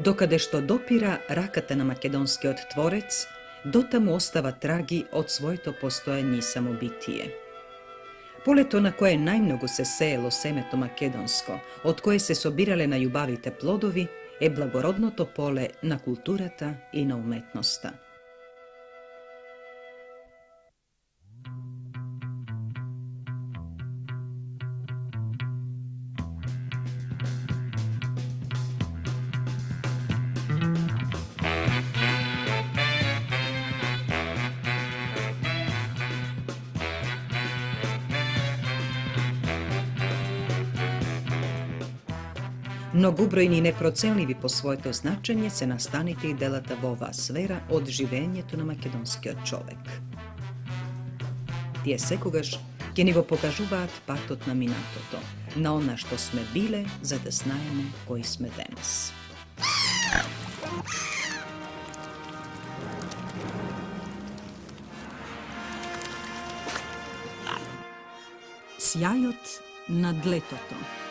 Dokade što dopira rakata na makedonski odtvorec, dota mu ostava tragi od svojto postojanje i samobitije. Poleto na koje najmnogo se sejelo semeto makedonsko, od koje se sobirale na ljubavite plodovi, je blagorodno to pole na kulturata i na umetnosta. Mnogobrojni i neprocenljivi po svojto značenje se nastanite i delata v ova sfera od živenjetu na makedonski od čovek. Tije sekogaš, ke nivo pokažuvat patot na minatoto, na ona što sme bile, za da znajemo koji sme danas. Sjajot nad letoto.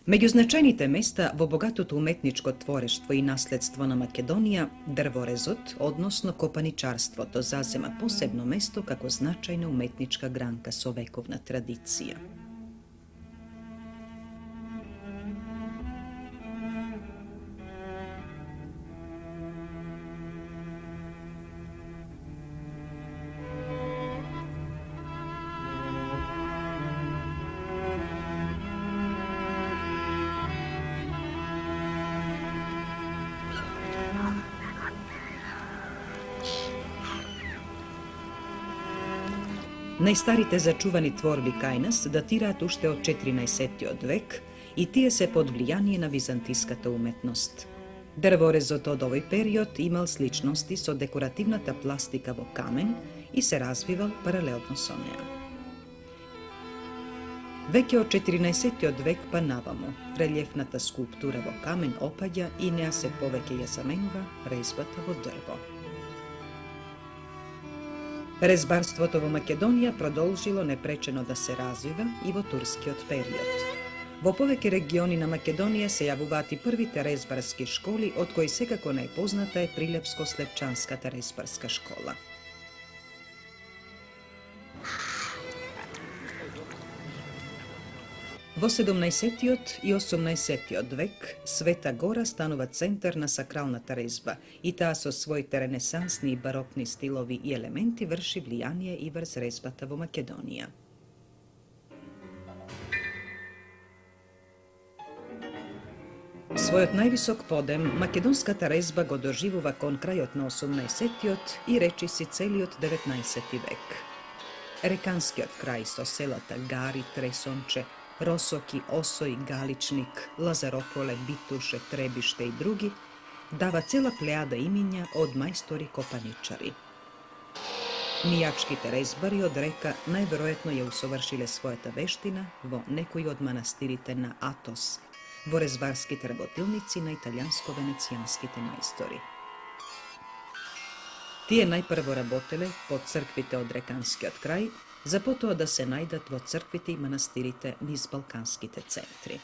Među značajnite mesta vo bogatoto umetničko tvoreštvo i nasledstvo na Makedonija, drvorezot, odnosno kopaničarstvo, to zazema posebno mesto kako značajna umetnička granka so vekovna tradicija. Najstarite začuvani tvorbi kajnas datiraат ušte od 14. vek i tije se pod vlijanije na vizantijskata umetnost. Drvorezot od ovoj period imal sličnosti so dekorativnata plastika vo kamen i se razvival paralelno so neja. Veke od 14. vek pa navamo, reljefnata skulptura vo kamen opadja i neja se poveke jasamenova rezbata vo drvo. Rezbarstvo to vo Makedonija prodolžilo neprečeno da se razviva i vo turski od period. Vo poveke regioni na Makedonije se javuvati prvite rezbarski školi, od koji sekako najpoznata je Priljepsko-Slepčanskata rezbarska škola. Vo 17. i 18. vek Sveta Gora stanova centar na sakralnata rezba i ta so svojite renesansni i barokni stilovi i elementi vrši vlijanije i vrz rezbata vo Makedonija. Svojot najvisok podem makedonskata rezba go doživuva kon krajot na 18. i reči si celiot 19. vek. Rekanskiot kraj so selata Gari, Tresonče, Rosoki, Osoj, Galičnik, Lazaropole, Bituše, Trebište i drugi, dava cela plejada imenja od majstori kopaničari. Mijački rezbari od reka najverojetno je usovršile svojeta veština vo nekoj od manastirite na Atos, vo rezbarski trebotilnici na italijansko-venecijanskite majstori. Tije najprvo rabotele pod crkvite od rekanski od kraj, zapotoa da se najdat vo crkvite i manastirite niz balkanskite centri.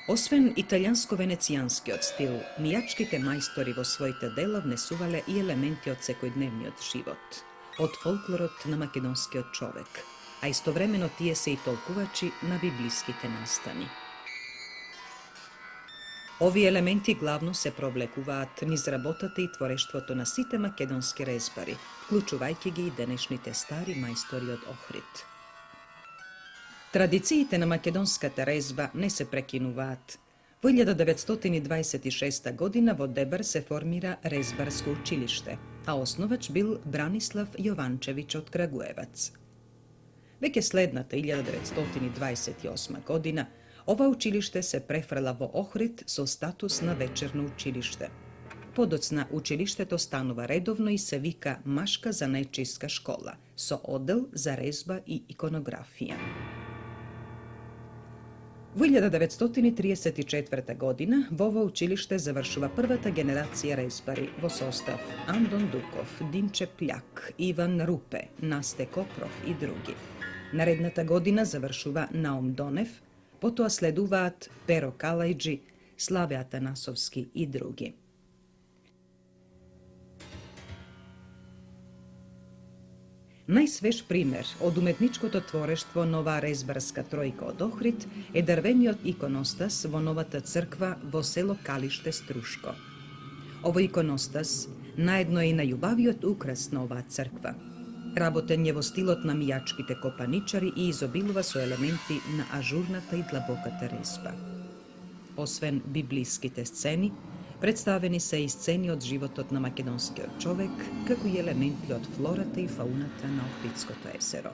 Osven italijansko-venecijanski od stil, mijačkite majstori vo svojite dela vnesuvale i elementi od sekojdnevni od život, od folklorot na makedonski od čovek, a istovremeno tije se i tolkuvači na biblijskite nastani. Ovi elementi glavno se provlekuvaat niz rabotate i tvoreštvoto na site makedonski rezbari, vključuvajki gi i denešnite stari majstori od Ohrid. Tradicijite na makedonskata rezba ne se prekinuvaat. Vo 1926. godina vo Debar se formira rezbarsko učilište, a osnovač bil Branislav Jovančević od Kragujevac. Veke slednata 1928. godina ova učilište se prefrla vo Ohrid so status na večerno učilište. Podocna učilište to stanova redovno i se vika Maška zanečijska škola, so odel za rezba i ikonografija. Во 1934 година во ово училиште завршува првата генерација резбари во состав Андон Дуков, Димче Пљак, Иван Рупе, Насте Копров и други. Наредната година завршува Наум Донев, потоа следуваат Перо Калајджи, Славе Атанасовски и други. Најсвеж пример од уметничкото творештво на оваа резбарска тројка од Охрид е дрвениот иконостас во новата црква во село Калиште Струшко. Овој иконостас наедно е и најубавиот украс на оваа црква. Работен е во стилот на мијачките копаничари и изобилува со елементи на ажурната и длабоката резба. Освен библиските сцени, представени се и сцени од животот на македонскиот човек, како и елементи од флората и фауната на Охридското есеро.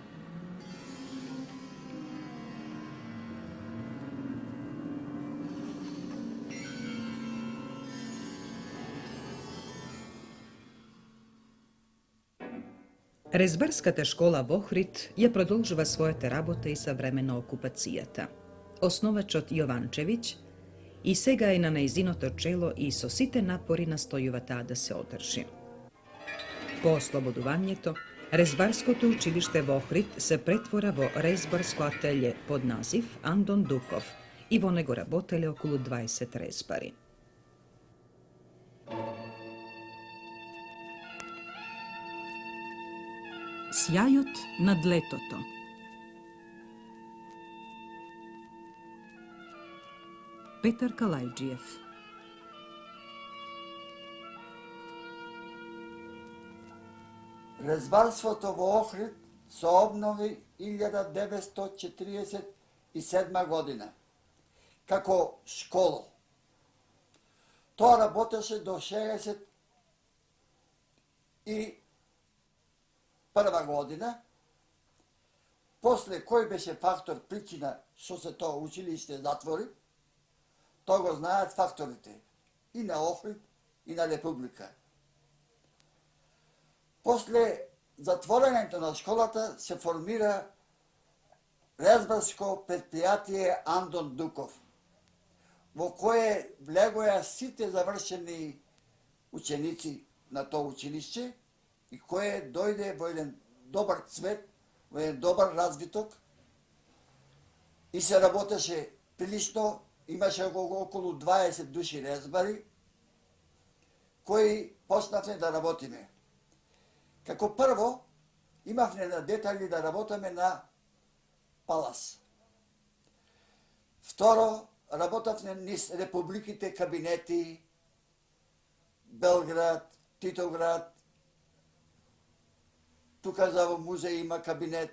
Резбарската школа во Охрид ја продолжува својата работа и со време на окупацијата. Основачот Јованчевиќ и сега е на нејзиното чело и со сите напори настојува таа да се одржи. По ослободувањето, резбарското училиште во Охрид се претвора во резбарско ателје под назив Андон Дуков и во него работеле околу 20 резбари. Сјајот над летото. Петар Калајджиев. Резбарството во Охрид се обнови 1947 година како школа. Тоа работеше до 1961 година, после кој беше фактор причина што се тоа училиште затвори. Тоа го знаат факторите и на Охрид и на Република. После затворењето на школата се формира резбарско предпријатие Андон Дуков, во кое влегоја сите завршени ученици на тоа училиште и кое дојде во еден добар цвет, во еден добар развиток и се работеше прилично. Имаше околу 20 души резбари, кои почнавме да работиме. Како прво, имавме на детали да работиме на Палас. Второ, работавме низ републиките кабинети, Белград, Титоград, тука за музеј има кабинет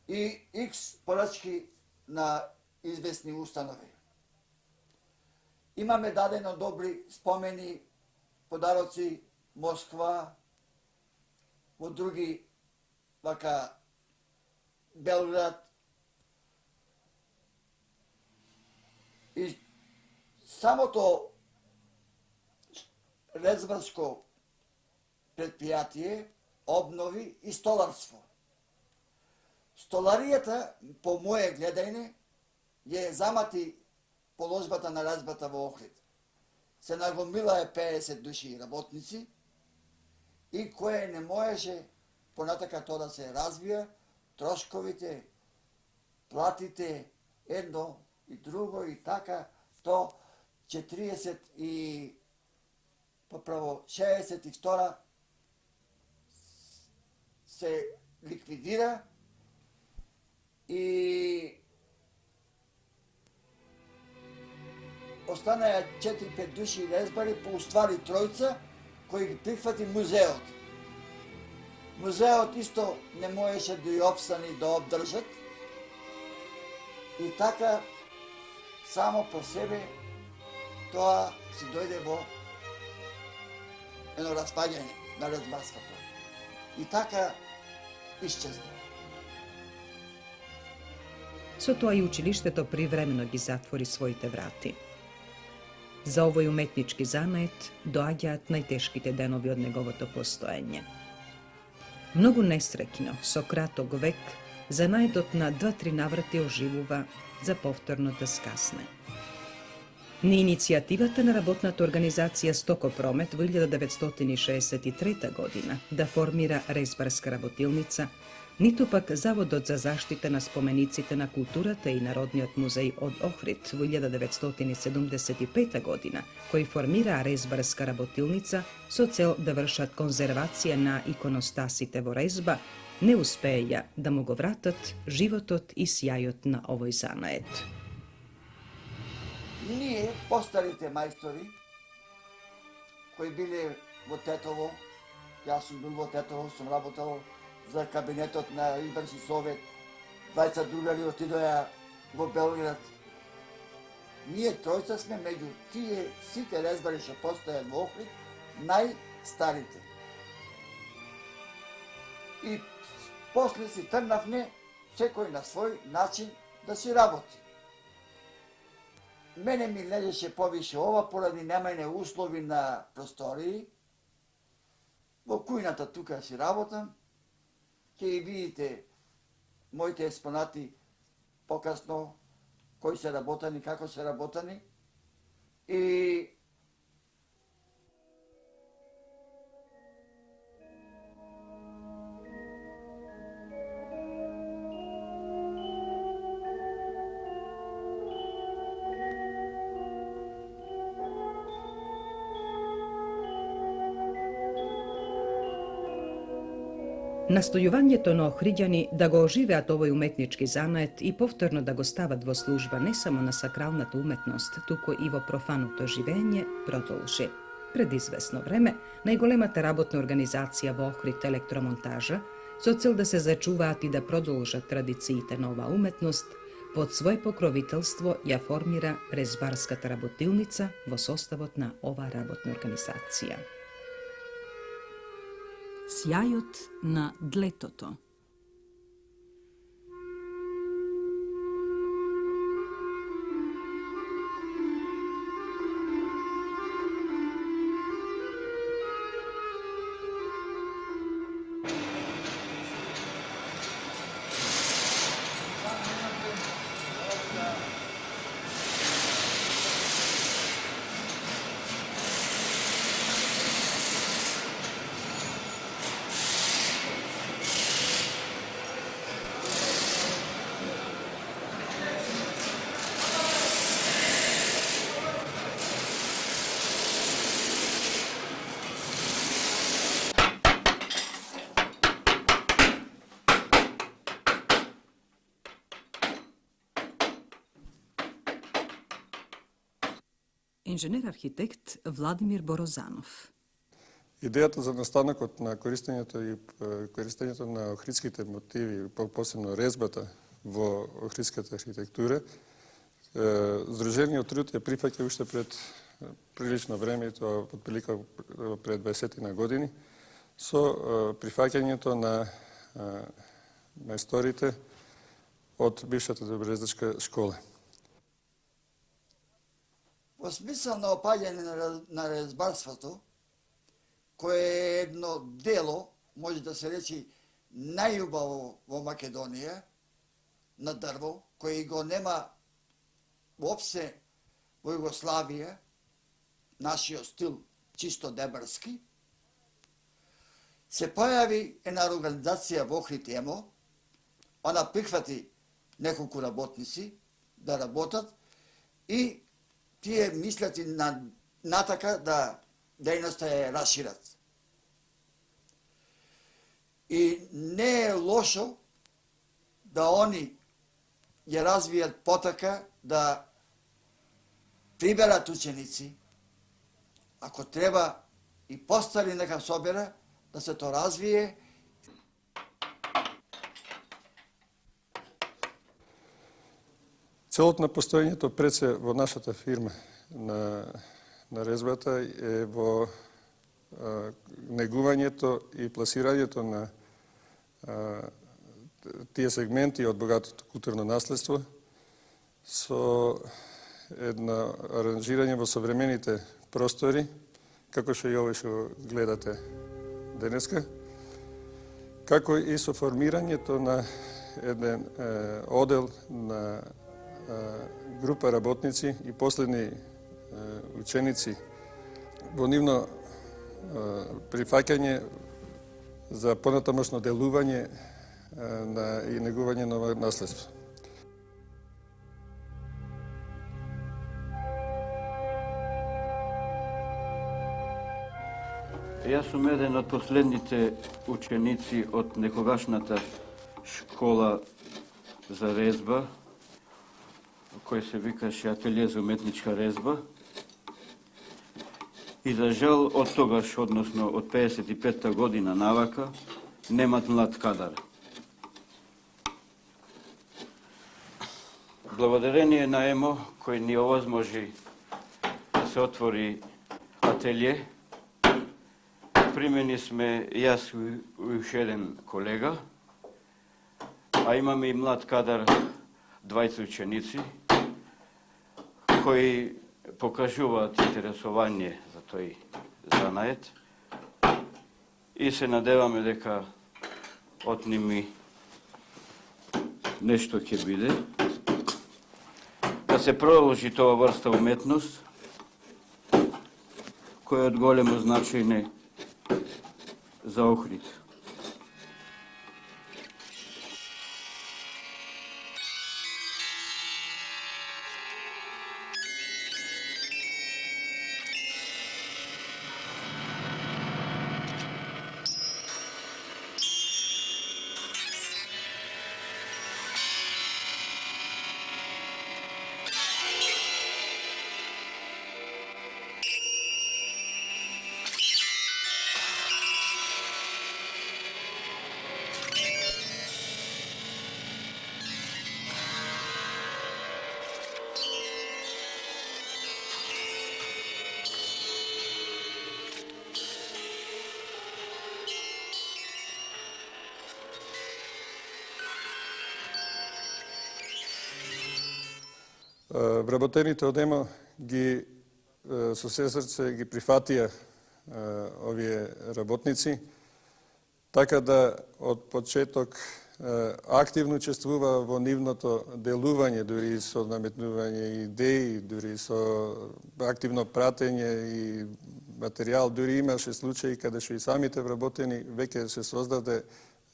и X порачки на известни установи. Имаме дадено добри спомени, подароци Москва, во други вака Белград. И самото резбарско предпријатие обнови и столарство. Столаријата, по моје гледање, ја замати положбата на резбата во Охрид. Се нагомилаа 50 души работници и кое не можеше понатака тоа да се развија, трошковите, платите, едно и друго и така, то 40 и поправо 62 се ликвидира и останаа 4-5 души резбари, по уствари тројца, кои ги прифати музеот. Музеот исто не можеше да ја обстани да обдржат. И така, само по себе, тоа се дојде во едно распаѓање на резбарството. И така исчезна. Со тоа и училиштето привремено ги затвори своите врати. За овој уметнички занает доаѓаат најтешките денови од неговото постоење. Многу несреќно, со краток век, занајдот на 2-3 наврати оживува за повторно да скасне. Ни иницијативата на работната организација Стокопромет во 1963 година да формира резбарска работилница, ниту пак Заводот за заштита на спомениците на културата и Народниот музеј од Охрид во 1975 година, кој формира резбарска работилница со цел да вршат конзервација на иконостасите во резба, не успеја да му го вратат животот и сјајот на овој занает. Ние, постарите мајстори, кои биле во Тетово, јас сум бил во Тетово, сум работел за кабинетот на Изборски совет, 20 другари отидоа во Белград. Ние тројца сме меѓу тие сите резбари што постојат во Охрид, најстарите. И после си тргнавме секој на свој начин да си работи. Мене ми лежеше повише ова поради немајне услови на простории. Во кујната тука си работам. Ќе ги видите моите експонати покасно, кои се работани, како се работани. И Настојувањето на охриѓани да го оживеат овој уметнички занает и повторно да го стават во служба не само на сакралната уметност, туку и во профаното живење, продолжи. Пред известно време, најголемата работна организација во Охрид Електромонтажа, со цел да се зачуваат и да продолжат традициите на оваа уметност, под свој покровителство ја формира резбарската работилница во составот на оваа работна организација. Сјајот на длетото. Инженер-архитект Владимир Борозанов. Идејата за настанокот на користењето на охридските мотиви, посебно резбата во охридската архитектура, Здружениот труд ја прифаќа уште пред прилично време, тоа отприлика пред 20 на години, со прифаќањето на мајсторите од бившата Добрезачка школа. во смисла на опаѓање на резбарството, кое е едно дело, може да се речи најубаво во Македонија, на дрво, кој го нема воопсе во Југославија, нашиот стил чисто дебарски, се појави една организација во Охрид ЕМО, она прихвати неколку работници да работат и тие мислат и натака да дејноста ја расшират. И не е лошо да они ја развијат потака да приберат ученици, ако треба и постари нека собера, да се то развие. Целот на постоењето пред се во нашата фирма на резбата е во негувањето и пласирањето на тие сегменти од богатото културно наследство со едно аранжирање во современите простори, како што и овој што гледате денеска, како и со формирањето на еден одел на група работници и последни ученици во нивно прифаќање за понатамошно делување и негување на наследство. Јас сум еден од последните ученици од некогашната школа за резба, кој се викаше Ателје за уметничка резба. И за жал од тогаш, односно од 55-та година навака, немат млад кадар. Благодарение на ЕМО, кој ни овозможи да се отвори ателје, примени сме јас и уште еден колега, а имаме и млад кадар, 20 ученици, кои покажуваат интересување за тој занает и се надеваме дека од ними нешто ќе биде, да се продолжи тоа врста уметност, која е од големо значење за Охрид. Вработените од ЕМО ги со се срце ги прифатија овие работници, така да од почеток активно учествува во нивното делување, дури со наметнување идеи, дури со активно пратење и материјал. Дури имаше случаи каде што и самите вработени веќе се создаде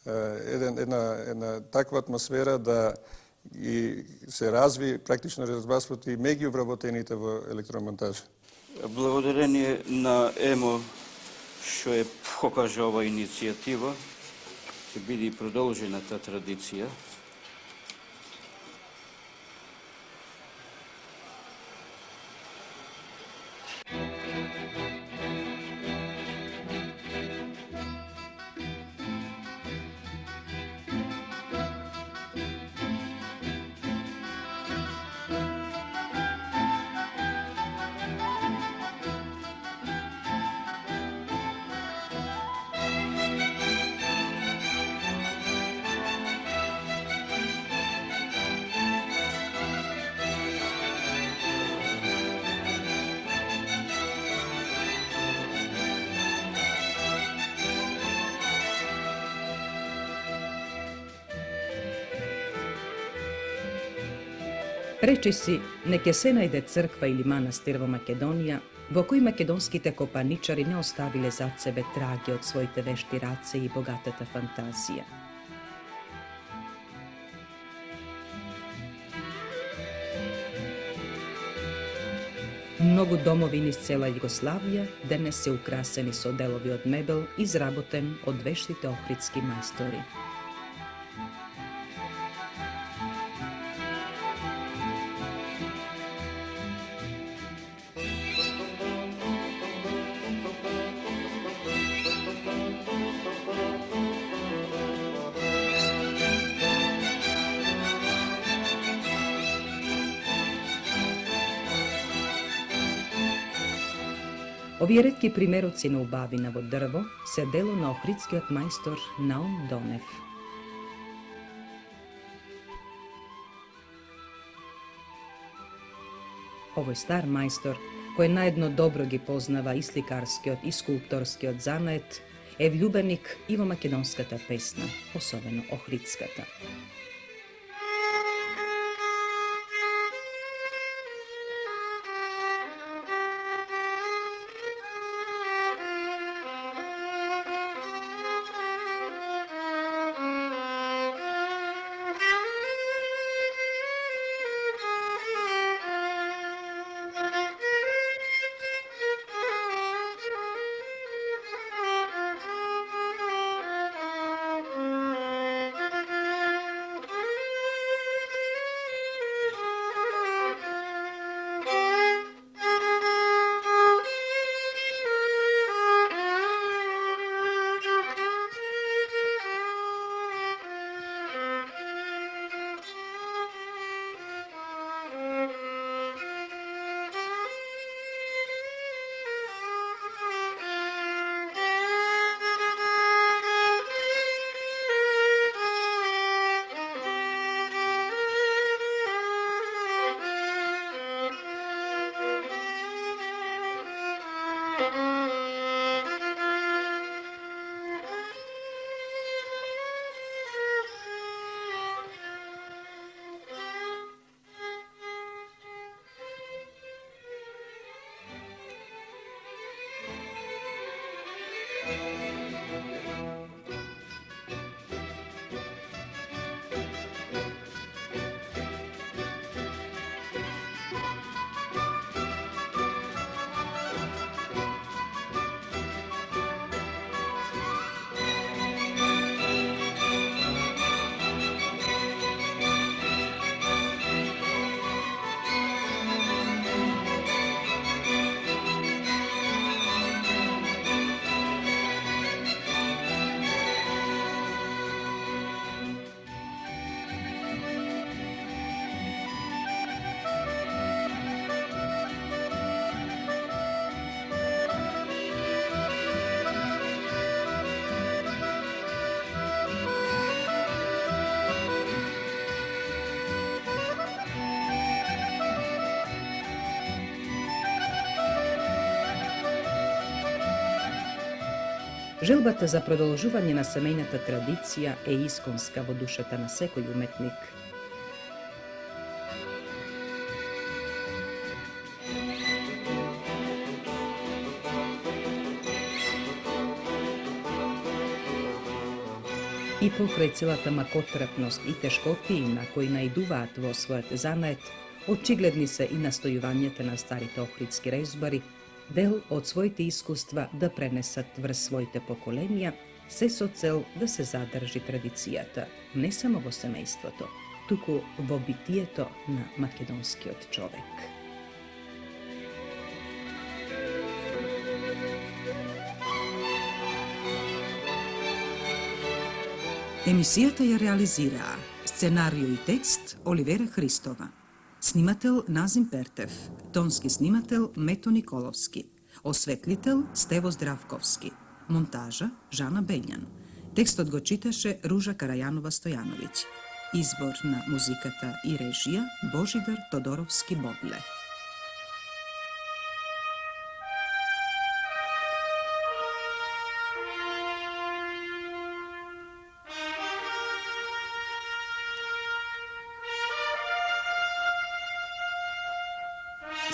една таква атмосфера да и се разви практично разбарството и меѓу вработените во електромонтажа. Благодарение на ЕМО што е покажа ова иницијатива, ќе биде и продолжената традиција. Речиси, не ќе се најде црква или манастир во Македонија, во кој македонските копаничари не оставиле зад себе траги од своите вешти раце и богатата фантазија. Многу домови низ цела Југославија денес се украсени со делови од мебел, изработен од вештите охридски мајстори. Овие ретки примероци на убавина во дрво се дело на охридскиот мајстор Наум Донев. Овој стар мајстор, кој наедно добро ги познава и сликарскиот и скулпторскиот занает, е влюбеник и во македонската песна, особено охридската. Желбата за продолжување на семејната традиција е исконска во душата на секој уметник. И покрај целата макотрпност и тешкотии на кои наидуваат во својот занет, очигледни се и настојувањата на старите охридски резбари, дел од своите искуства да пренесат врз своите поколенија, се со цел да се задржи традицијата, не само во семејството, туку во битието на македонскиот човек. Емисијата ја реализираа сценарио и текст Оливера Христова, снимател Назим Пертев, тонски снимател Мето Николовски, осветлител Стево Здравковски, монтажа Жана Бељан. Текстот го читаше Ружа Карајанова Стојановиќ. Избор на музиката и режија Божидар Тодоровски Бодле.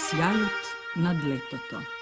Сјајот над летото.